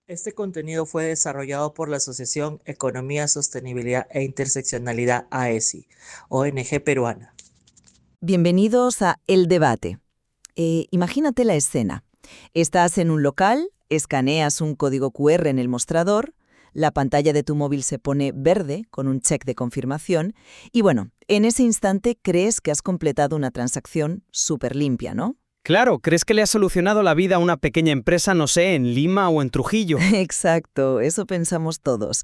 Este contenido fue desarrollado por la Asociación Economía, Sostenibilidad e Interseccionalidad AESI, ONG peruana. Bienvenidos a El Debate. Imagínate la escena. Estás en un local, escaneas un código QR en el mostrador, la pantalla de tu móvil se pone verde con un check de confirmación y bueno, en ese instante crees que has completado una transacción súper limpia, ¿no? Claro, ¿crees que le ha solucionado la vida a una pequeña empresa, no sé, en Lima o en Trujillo? Exacto, eso pensamos todos.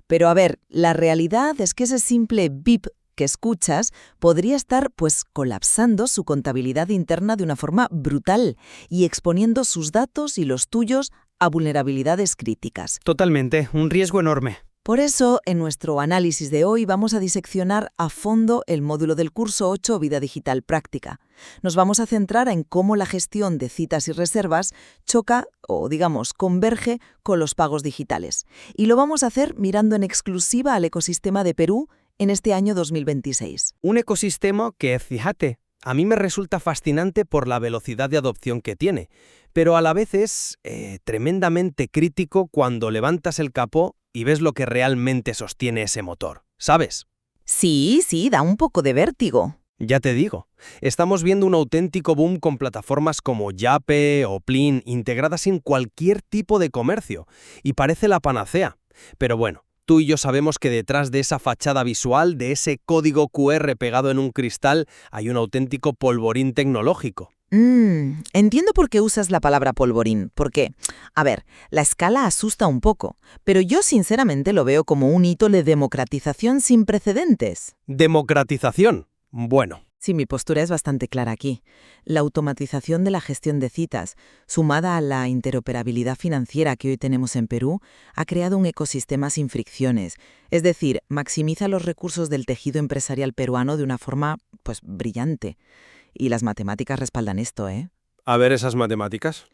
Pero a ver, la realidad es que ese simple beep que escuchas podría estar pues colapsando su contabilidad interna de una forma brutal y exponiendo sus datos y los tuyos a vulnerabilidades críticas. Totalmente, un riesgo enorme. Por eso, en nuestro análisis de hoy vamos a diseccionar a fondo el módulo del curso 8 Vida Digital Práctica. Nos vamos a centrar en cómo la gestión de citas y reservas choca o, digamos, converge con los pagos digitales. Y lo vamos a hacer mirando en exclusiva al ecosistema de Perú en este año 2026. Un ecosistema que, fíjate, a mí me resulta fascinante por la velocidad de adopción que tiene, pero a la vez es tremendamente crítico cuando levantas el capó y ves lo que realmente sostiene ese motor, ¿sabes? Sí, da un poco de vértigo. Ya te digo, estamos viendo un auténtico boom con plataformas como Yape o Plin integradas en cualquier tipo de comercio, y parece la panacea. Pero bueno, tú y yo sabemos que detrás de esa fachada visual, de ese código QR pegado en un cristal, hay un auténtico polvorín tecnológico. Entiendo por qué usas la palabra polvorín, porque, a ver, la escala asusta un poco, pero yo sinceramente lo veo como un hito de democratización sin precedentes. Democratización. Bueno, Sí, mi postura es bastante clara aquí. La automatización de la gestión de citas, sumada a la interoperabilidad financiera que hoy tenemos en Perú, ha creado un ecosistema sin fricciones. Es decir, maximiza los recursos del tejido empresarial peruano de una forma, pues, brillante. Y las matemáticas respaldan esto, ¿eh? a ver esas matemáticas.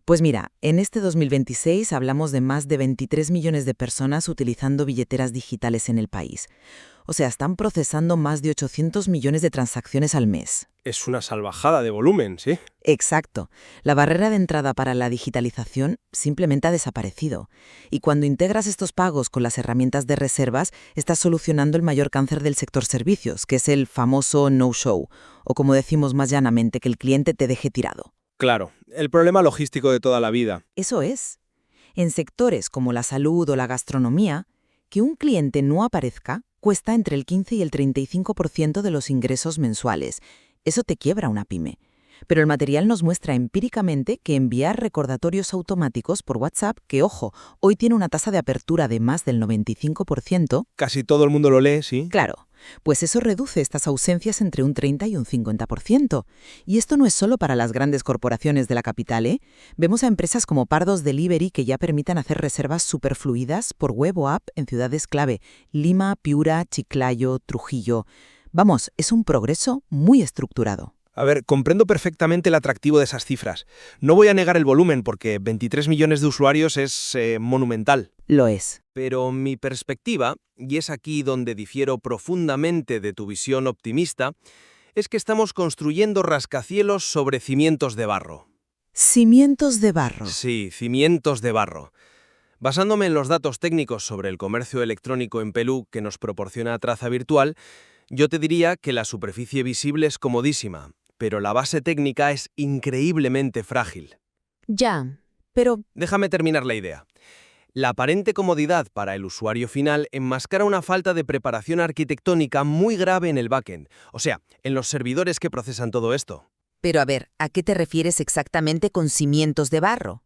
Pues mira, en este 2026 hablamos de más de 23 millones de personas utilizando billeteras digitales en el país. O sea, están procesando más de 800 millones de transacciones al mes. Es una salvajada de volumen, ¿sí? Exacto. La barrera de entrada para la digitalización simplemente ha desaparecido. Y cuando integras estos pagos con las herramientas de reservas, estás solucionando el mayor cáncer del sector servicios, que es el famoso no-show, o como decimos más llanamente, que el cliente te deje tirado. Claro, el problema logístico de toda la vida. Eso es. En sectores como la salud o la gastronomía, que un cliente no aparezca cuesta entre el 15 y el 35% de los ingresos mensuales. Eso te quiebra una pyme. Pero el material nos muestra empíricamente que enviar recordatorios automáticos por WhatsApp, que ojo, hoy tiene una tasa de apertura de más del 95%, Casi todo el mundo lo lee, ¿sí? claro, pues eso reduce estas ausencias entre un 30 y un 50%. Y esto no es solo para las grandes corporaciones de la capital, ¿eh? Vemos a empresas como Pardos Delivery que ya permiten hacer reservas superfluidas por web o app en ciudades clave: Lima, Piura, Chiclayo, Trujillo. Vamos, es un progreso muy estructurado. A ver, comprendo perfectamente el atractivo de esas cifras. No voy a negar el volumen porque 23 millones de usuarios es monumental. Lo es. Pero mi perspectiva, y es aquí donde difiero profundamente de tu visión optimista, es que estamos construyendo rascacielos sobre cimientos de barro. Cimientos de barro. Sí, cimientos de barro. Basándome en los datos técnicos sobre el comercio electrónico en Perú que nos proporciona Traza Virtual, yo te diría que la superficie visible es comodísima, pero la base técnica es increíblemente frágil. Ya, pero Déjame terminar la idea. La aparente comodidad para el usuario final enmascara una falta de preparación arquitectónica muy grave en el backend, o sea, en los servidores que procesan todo esto. Pero a ver, ¿a qué te refieres exactamente con cimientos de barro?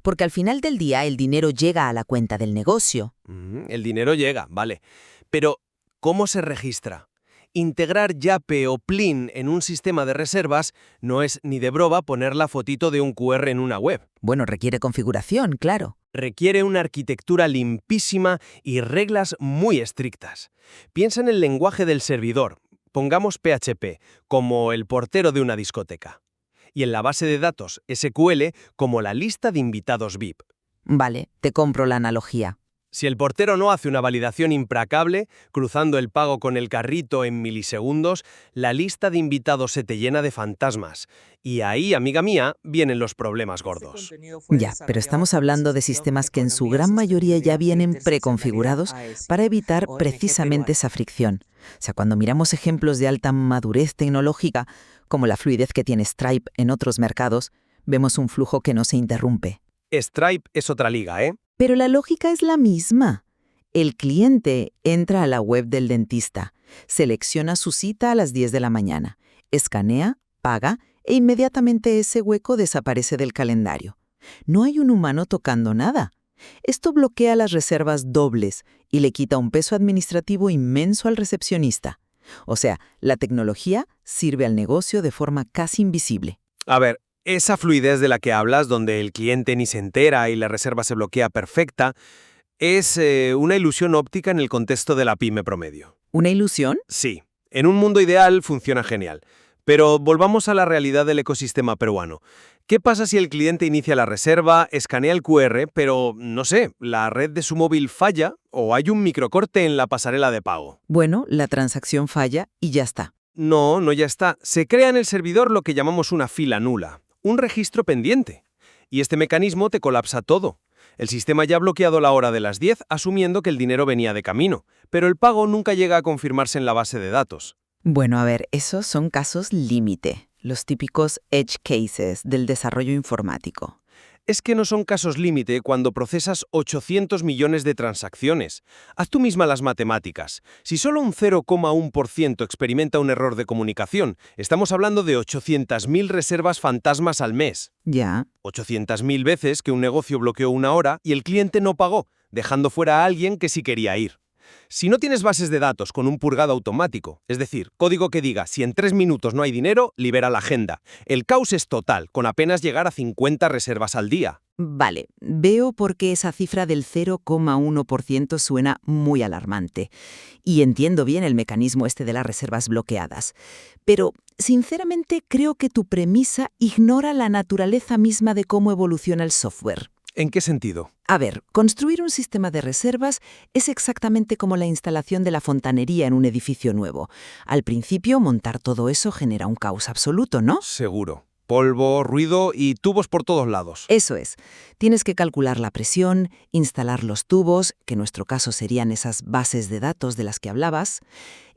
Porque al final del día el dinero llega a la cuenta del negocio. El dinero llega, vale. Pero, ¿cómo se registra? Integrar Yape o Plin en un sistema de reservas no es ni de broma poner la fotito de un QR en una web. Bueno, requiere configuración, claro. Requiere una arquitectura limpísima y reglas muy estrictas. Piensa en el lenguaje del servidor, pongamos PHP, como el portero de una discoteca. Y en la base de datos SQL como la lista de invitados VIP. Vale, te compro la analogía. Si el portero no hace una validación implacable, cruzando el pago con el carrito en milisegundos, la lista de invitados se te llena de fantasmas. Y ahí, amiga mía, vienen los problemas Este gordos. contenido fue Ya, pero desarrollado estamos por la hablando de Asociación sistemas que en su Economía, gran mayoría ya Sostenibilidad e vienen Interseccionalidad preconfigurados AESI, para evitar ONG precisamente peruana. esa fricción. O sea, cuando miramos ejemplos de alta madurez tecnológica, como la fluidez que tiene Stripe en otros mercados, vemos un flujo que no se interrumpe. Stripe es otra liga, ¿eh? Pero la lógica es la misma. El cliente entra a la web del dentista, selecciona su cita a las 10 de la mañana, escanea, paga e inmediatamente ese hueco desaparece del calendario. No hay un humano tocando nada. Esto bloquea las reservas dobles y le quita un peso administrativo inmenso al recepcionista. O sea, la tecnología sirve al negocio de forma casi invisible. A ver, esa fluidez de la que hablas, donde el cliente ni se entera y la reserva se bloquea perfecta, es una ilusión óptica en el contexto de la pyme promedio. ¿Una ilusión? Sí, en un mundo ideal funciona genial. Pero volvamos a la realidad del ecosistema peruano. ¿Qué pasa si el cliente inicia la reserva, escanea el QR, pero, no sé, la red de su móvil falla o hay un microcorte en la pasarela de pago? Bueno, la transacción falla y ya está. No, no ya está. Se crea en el servidor lo que llamamos una fila nula, un registro pendiente. Y este mecanismo te colapsa todo. El sistema ya ha bloqueado la hora de las 10 asumiendo que el dinero venía de camino, pero el pago nunca llega a confirmarse en la base de datos. Bueno, a ver, esos son casos límite, los típicos edge cases del desarrollo informático. Es que no son casos límite cuando procesas 800 millones de transacciones. Haz tú misma las matemáticas. Si solo un 0,1% experimenta un error de comunicación, estamos hablando de 800.000 reservas fantasmas al mes. Ya. 800.000 veces que un negocio bloqueó una hora y el cliente no pagó, dejando fuera a alguien que sí quería ir. Si no tienes bases de datos con un purgado automático, es decir, código que diga si en 3 minutos no hay dinero, libera la agenda. El caos es total, con apenas llegar a 50 reservas al día. Vale, veo por qué esa cifra del 0,1% suena muy alarmante. Y entiendo bien el mecanismo este de las reservas bloqueadas. Pero, sinceramente, creo que tu premisa ignora la naturaleza misma de cómo evoluciona el software. ¿En qué sentido? A ver, construir un sistema de reservas es exactamente como la instalación de la fontanería en un edificio nuevo. Al principio, montar todo eso genera un caos absoluto, ¿no? Seguro. Polvo, ruido y tubos por todos lados. Eso es. Tienes que calcular la presión, instalar los tubos, que en nuestro caso serían esas bases de datos de las que hablabas,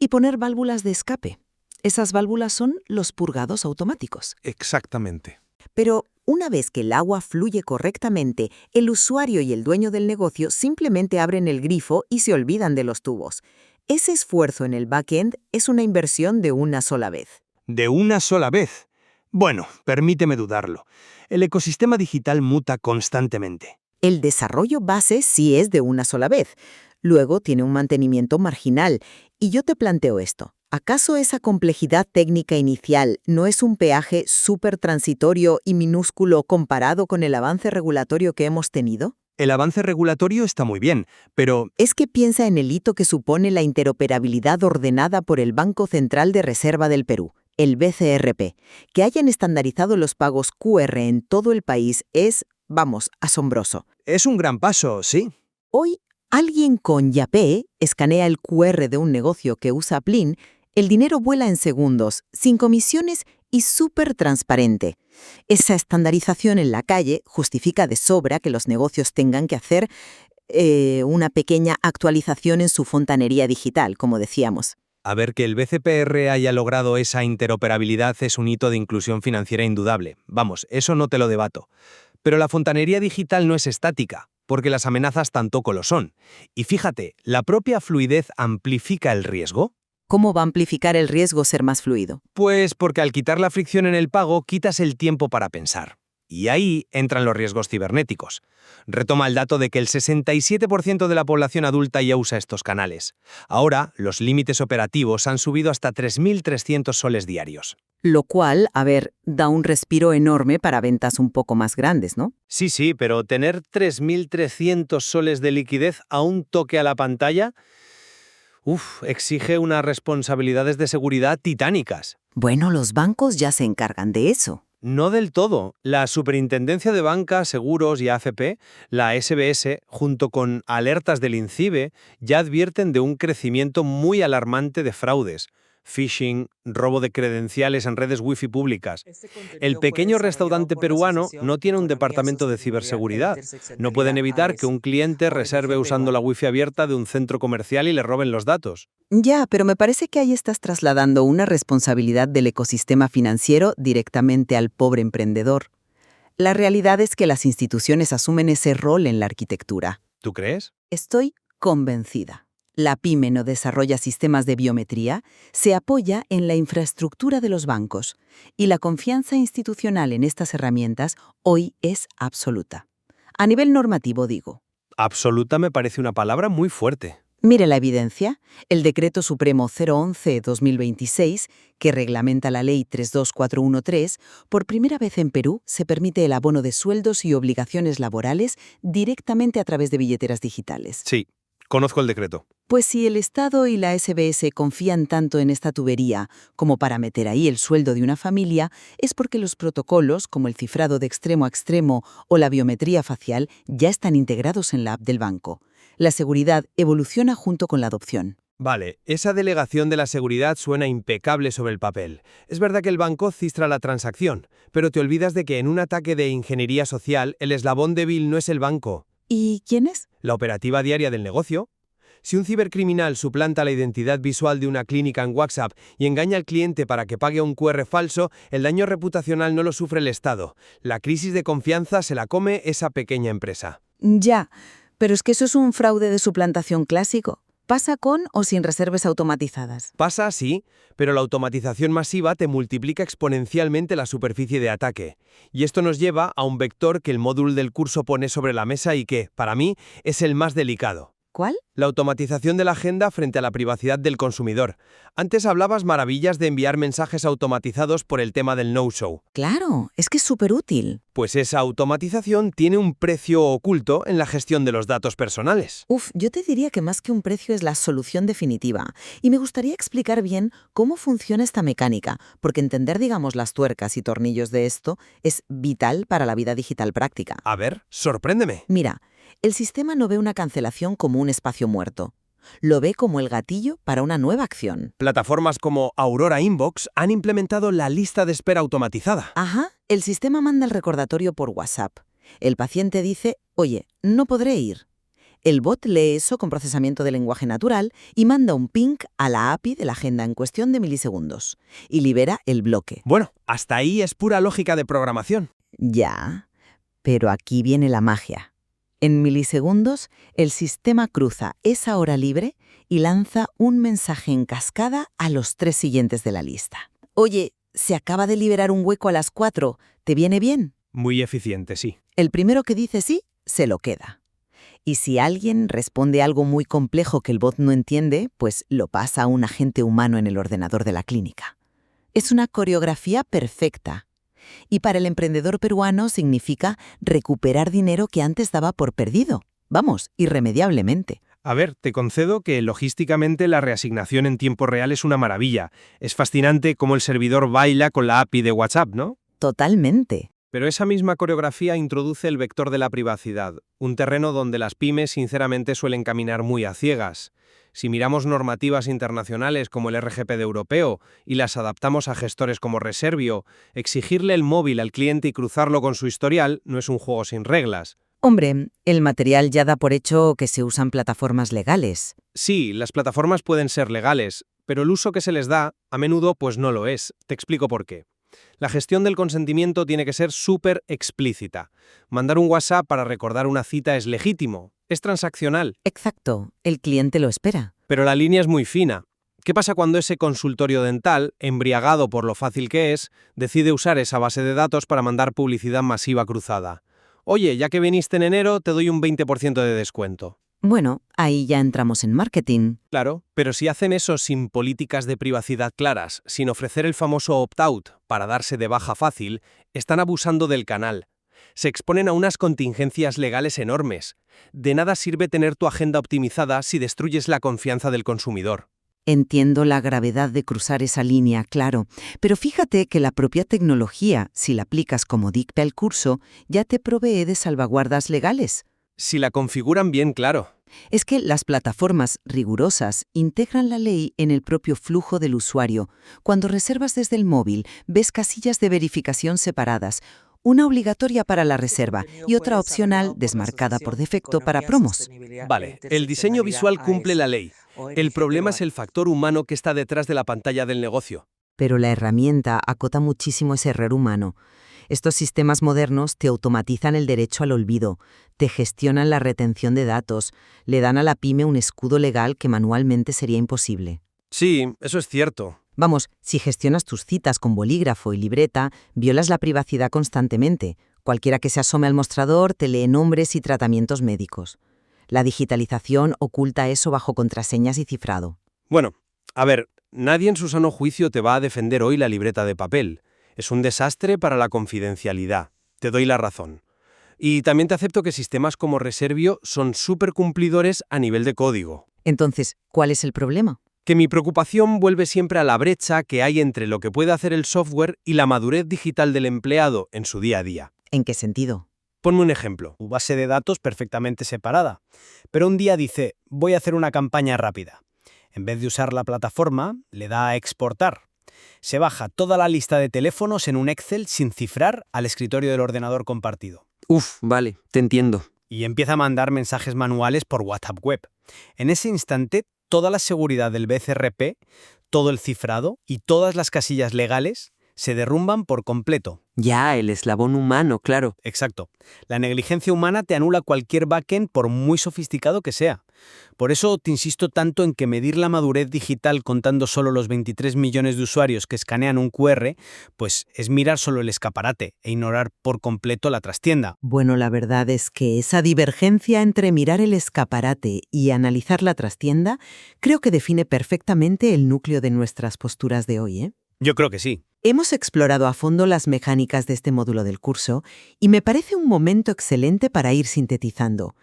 y poner válvulas de escape. Esas válvulas son los purgados automáticos. Exactamente. Pero una vez que el agua fluye correctamente, el usuario y el dueño del negocio simplemente abren el grifo y se olvidan de los tubos. Ese esfuerzo en el backend es una inversión de una sola vez. ¿De una sola vez? Bueno, permíteme dudarlo. El ecosistema digital muta constantemente. El desarrollo base sí es de una sola vez. Luego tiene un mantenimiento marginal. Y yo te planteo esto. ¿Acaso esa complejidad técnica inicial no es un peaje súper transitorio y minúsculo comparado con el avance regulatorio que hemos tenido? El avance regulatorio está muy bien, pero Es que piensa en el hito que supone la interoperabilidad ordenada por el Banco Central de Reserva del Perú, el BCRP. Que hayan estandarizado los pagos QR en todo el país es, vamos, asombroso. es un gran paso, sí. Hoy, alguien con Yapé escanea el QR de un negocio que usa Plin, el dinero vuela en segundos, sin comisiones y súper transparente. Esa estandarización en la calle justifica de sobra que los negocios tengan que hacer una pequeña actualización en su fontanería digital, como decíamos. A ver, que el BCPR haya logrado esa interoperabilidad es un hito de inclusión financiera indudable. Vamos, eso no te lo debato. Pero la fontanería digital no es estática, porque las amenazas tampoco lo son. Y fíjate, ¿la propia fluidez amplifica el riesgo? ¿Cómo va a amplificar el riesgo ser más fluido? Pues porque al quitar la fricción en el pago, quitas el tiempo para pensar. Y ahí entran los riesgos cibernéticos. Retoma el dato de que el 67% de la población adulta ya usa estos canales. Ahora, los límites operativos han subido hasta 3.300 soles diarios. Lo cual, a ver, da un respiro enorme para ventas un poco más grandes, ¿no? Sí, pero tener 3.300 soles de liquidez a un toque a la pantalla, exige unas responsabilidades de seguridad titánicas. Bueno, los bancos ya se encargan de eso. No del todo. La Superintendencia de Banca, Seguros y AFP, la SBS, junto con alertas del INCIBE, ya advierten de un crecimiento muy alarmante de fraudes, phishing, robo de credenciales en redes wifi públicas. Este contenido El fue pequeño desarrollado restaurante por la peruano Asociación no tiene un Economía, departamento de Sostenibilidad e ciberseguridad. No pueden Interseccionalidad evitar que AESI, un cliente reserve ONG usando la peruana. wifi abierta de un centro comercial y le roben los datos. Ya, pero me parece que ahí estás trasladando una responsabilidad del ecosistema financiero directamente al pobre emprendedor. La realidad es que las instituciones asumen ese rol en la arquitectura. ¿Tú crees? Estoy convencida. La pyme no desarrolla sistemas de biometría, se apoya en la infraestructura de los bancos, y la confianza institucional en estas herramientas hoy es absoluta. A nivel normativo, digo. Absoluta me parece una palabra muy fuerte. Mire la evidencia, el Decreto Supremo 011-2026, que reglamenta la Ley 32413, por primera vez en Perú se permite el abono de sueldos y obligaciones laborales directamente a través de billeteras digitales. Sí, conozco el decreto. Pues si el Estado y la SBS confían tanto en esta tubería como para meter ahí el sueldo de una familia, es porque los protocolos, como el cifrado de extremo a extremo o la biometría facial, ya están integrados en la app del banco. La seguridad evoluciona junto con la adopción. Vale, esa delegación de la seguridad suena impecable sobre el papel. Es verdad que el banco cistra la transacción, pero te olvidas de que en un ataque de ingeniería social el eslabón débil no es el banco, ¿Y quién es? la operativa diaria del negocio. Si un cibercriminal suplanta la identidad visual de una clínica en WhatsApp y engaña al cliente para que pague un QR falso, el daño reputacional no lo sufre el Estado. La crisis de confianza se la come esa pequeña empresa. Ya, pero es que eso es un fraude de suplantación clásico. ¿Pasa con o sin reservas automatizadas? Pasa así, pero la automatización masiva te multiplica exponencialmente la superficie de ataque. Y esto nos lleva a un vector que el módulo del curso pone sobre la mesa y que, para mí, es el más delicado. ¿Cuál? La automatización de la agenda frente a la privacidad del consumidor. Antes hablabas maravillas de enviar mensajes automatizados por el tema del no-show. Claro, es que es súper útil. Pues esa automatización tiene un precio oculto en la gestión de los datos personales. Yo te diría que más que un precio es la solución definitiva. Y me gustaría explicar bien cómo funciona esta mecánica, porque entender, digamos, las tuercas y tornillos de esto es vital para la vida digital práctica. A ver, sorpréndeme. Mira, el sistema no ve una cancelación como un espacio muerto. Lo ve como el gatillo para una nueva acción. Plataformas como Aurora Inbox han implementado la lista de espera automatizada. Ajá, el sistema manda el recordatorio por WhatsApp. El paciente dice, oye, no podré ir. El bot lee eso con procesamiento de lenguaje natural y manda un ping a la API de la agenda en cuestión de milisegundos. Y libera el bloque. Bueno, hasta ahí es pura lógica de programación. Ya, pero aquí viene la magia. En milisegundos, el sistema cruza esa hora libre y lanza un mensaje en cascada a los 3 siguientes de la lista. Oye, se acaba de liberar un hueco a las 4, ¿te viene bien? Muy eficiente, sí. El primero que dice sí, se lo queda. Y si alguien responde algo muy complejo que el bot no entiende, pues lo pasa a un agente humano en el ordenador de la clínica. Es una coreografía perfecta. Y para el emprendedor peruano significa recuperar dinero que antes daba por perdido. Vamos, irremediablemente. A ver, te concedo que logísticamente la reasignación en tiempo real es una maravilla. Es fascinante cómo el servidor baila con la API de WhatsApp, ¿no? Totalmente. Pero esa misma coreografía introduce el vector de la privacidad, un terreno donde las pymes sinceramente suelen caminar muy a ciegas. Si miramos normativas internacionales como el RGPD europeo y las adaptamos a gestores como Reservio, exigirle el móvil al cliente y cruzarlo con su historial no es un juego sin reglas. Hombre, el material ya da por hecho que se usan plataformas legales. Sí, las plataformas pueden ser legales, pero el uso que se les da, a menudo, pues no lo es. Te explico por qué. La gestión del consentimiento tiene que ser súper explícita. Mandar un WhatsApp para recordar una cita es legítimo, es transaccional. Exacto, el cliente lo espera. Pero la línea es muy fina. ¿Qué pasa cuando ese consultorio dental, embriagado por lo fácil que es, decide usar esa base de datos para mandar publicidad masiva cruzada? Oye, ya que viniste en enero, te doy un 20% de descuento. Bueno, ahí ya entramos en marketing. Claro, pero si hacen eso sin políticas de privacidad claras, sin ofrecer el famoso opt-out para darse de baja fácil, están abusando del canal. Se exponen a unas contingencias legales enormes. De nada sirve tener tu agenda optimizada si destruyes la confianza del consumidor. Entiendo la gravedad de cruzar esa línea, claro, pero fíjate que la propia tecnología, si la aplicas como dicta el curso, ya te provee de salvaguardas legales. Si la configuran bien, claro. Es que las plataformas rigurosas integran la ley en el propio flujo del usuario. Cuando reservas desde el móvil, ves casillas de verificación separadas, una obligatoria para la reserva y otra opcional desmarcada por defecto para promos. Vale, el diseño visual cumple la ley. El problema es el factor humano que está detrás de la pantalla del negocio. Pero la herramienta acota muchísimo ese error humano. Estos sistemas modernos te automatizan el derecho al olvido, te gestionan la retención de datos, le dan a la pyme un escudo legal que manualmente sería imposible. Sí, eso es cierto. Vamos, si gestionas tus citas con bolígrafo y libreta, violas la privacidad constantemente. Cualquiera que se asome al mostrador te lee nombres y tratamientos médicos. La digitalización oculta eso bajo contraseñas y cifrado. Bueno, a ver, nadie en su sano juicio te va a defender hoy la libreta de papel. Es un desastre para la confidencialidad. Te doy la razón. Y también te acepto que sistemas como Reservio son súper cumplidores a nivel de código. Entonces, ¿cuál es el problema? Que mi preocupación vuelve siempre a la brecha que hay entre lo que puede hacer el software y la madurez digital del empleado en su día a día. ¿En qué sentido? Ponme un ejemplo. Tu base de datos perfectamente separada. Pero un día dice, voy a hacer una campaña rápida. En vez de usar la plataforma, le da a exportar. Se baja toda la lista de teléfonos en un Excel sin cifrar al escritorio del ordenador compartido. Vale, te entiendo. Y empieza a mandar mensajes manuales por WhatsApp Web. En ese instante, toda la seguridad del BCRP, todo el cifrado y todas las casillas legales se derrumban por completo. Ya, el eslabón humano, claro. Exacto. La negligencia humana te anula cualquier backend por muy sofisticado que sea. Por eso te insisto tanto en que medir la madurez digital contando solo los 23 millones de usuarios que escanean un QR, pues es mirar solo el escaparate e ignorar por completo la trastienda. Bueno, la verdad es que esa divergencia entre mirar el escaparate y analizar la trastienda creo que define perfectamente el núcleo de nuestras posturas de hoy, ¿eh? Yo creo que sí. Hemos explorado a fondo las mecánicas de este módulo del curso y me parece un momento excelente para ir sintetizando.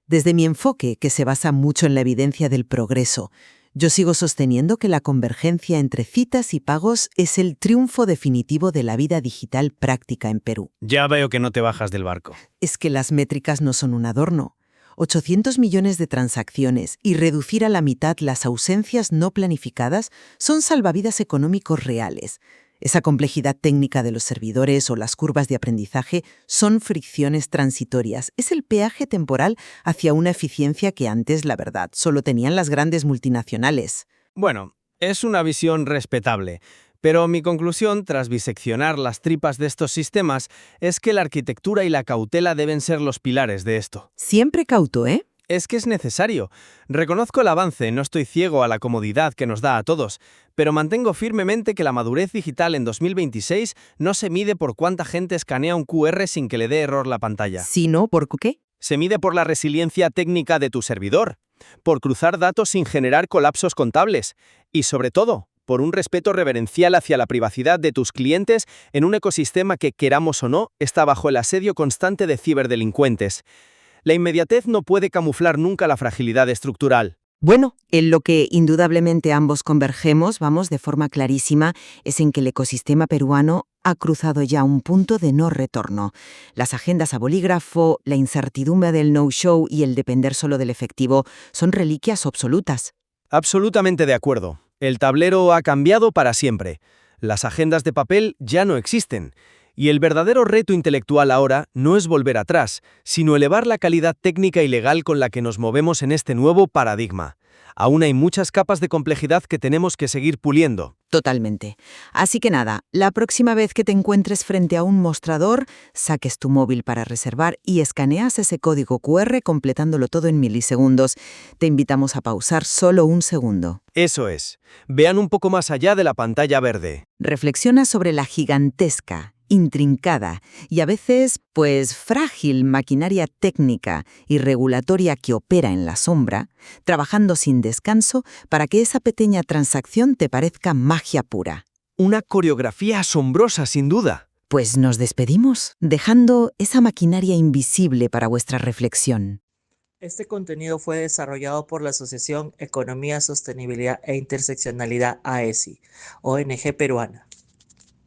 Desde mi enfoque, que se basa mucho en la evidencia del progreso, yo sigo sosteniendo que la convergencia entre citas y pagos es el triunfo definitivo de la vida digital práctica en Perú. Ya veo que no te bajas del barco. Es que las métricas no son un adorno. 800 millones de transacciones y reducir a la mitad las ausencias no planificadas son salvavidas económicos reales. Esa complejidad técnica de los servidores o las curvas de aprendizaje son fricciones transitorias. Es el peaje temporal hacia una eficiencia que antes, la verdad, solo tenían las grandes multinacionales. Bueno, es una visión respetable. Pero mi conclusión, tras diseccionar las tripas de estos sistemas, es que la arquitectura y la cautela deben ser los pilares de esto. Siempre cauto, ¿eh? Es que es necesario. Reconozco el avance, no estoy ciego a la comodidad que nos da a todos, pero mantengo firmemente que la madurez digital en 2026 no se mide por cuánta gente escanea un QR sin que le dé error la pantalla. Si no, ¿por qué? Se mide por la resiliencia técnica de tu servidor, por cruzar datos sin generar colapsos contables y, sobre todo, por un respeto reverencial hacia la privacidad de tus clientes en un ecosistema que, queramos o no, está bajo el asedio constante de ciberdelincuentes. La inmediatez no puede camuflar nunca la fragilidad estructural. Bueno, en lo que indudablemente ambos convergemos, vamos, de forma clarísima, es en que el ecosistema peruano ha cruzado ya un punto de no retorno. Las agendas a bolígrafo, la incertidumbre del no-show y el depender solo del efectivo son reliquias absolutas. Absolutamente de acuerdo. El tablero ha cambiado para siempre. Las agendas de papel ya no existen. Y el verdadero reto intelectual ahora no es volver atrás, sino elevar la calidad técnica y legal con la que nos movemos en este nuevo paradigma. Aún hay muchas capas de complejidad que tenemos que seguir puliendo. Totalmente. Así que nada, la próxima vez que te encuentres frente a un mostrador, saques tu móvil para reservar y escaneas ese código QR completándolo todo en milisegundos. Te invitamos a pausar solo un segundo. Eso es. Vean un poco más allá de la pantalla verde. Reflexiona sobre la gigantesca, intrincada y a veces, pues, frágil maquinaria técnica y regulatoria que opera en la sombra, trabajando sin descanso para que esa pequeña transacción te parezca magia pura. Una coreografía asombrosa, sin duda. Pues nos despedimos, dejando esa maquinaria invisible para vuestra reflexión. Este contenido fue desarrollado por la Asociación Economía, Sostenibilidad e Interseccionalidad AESI, ONG peruana.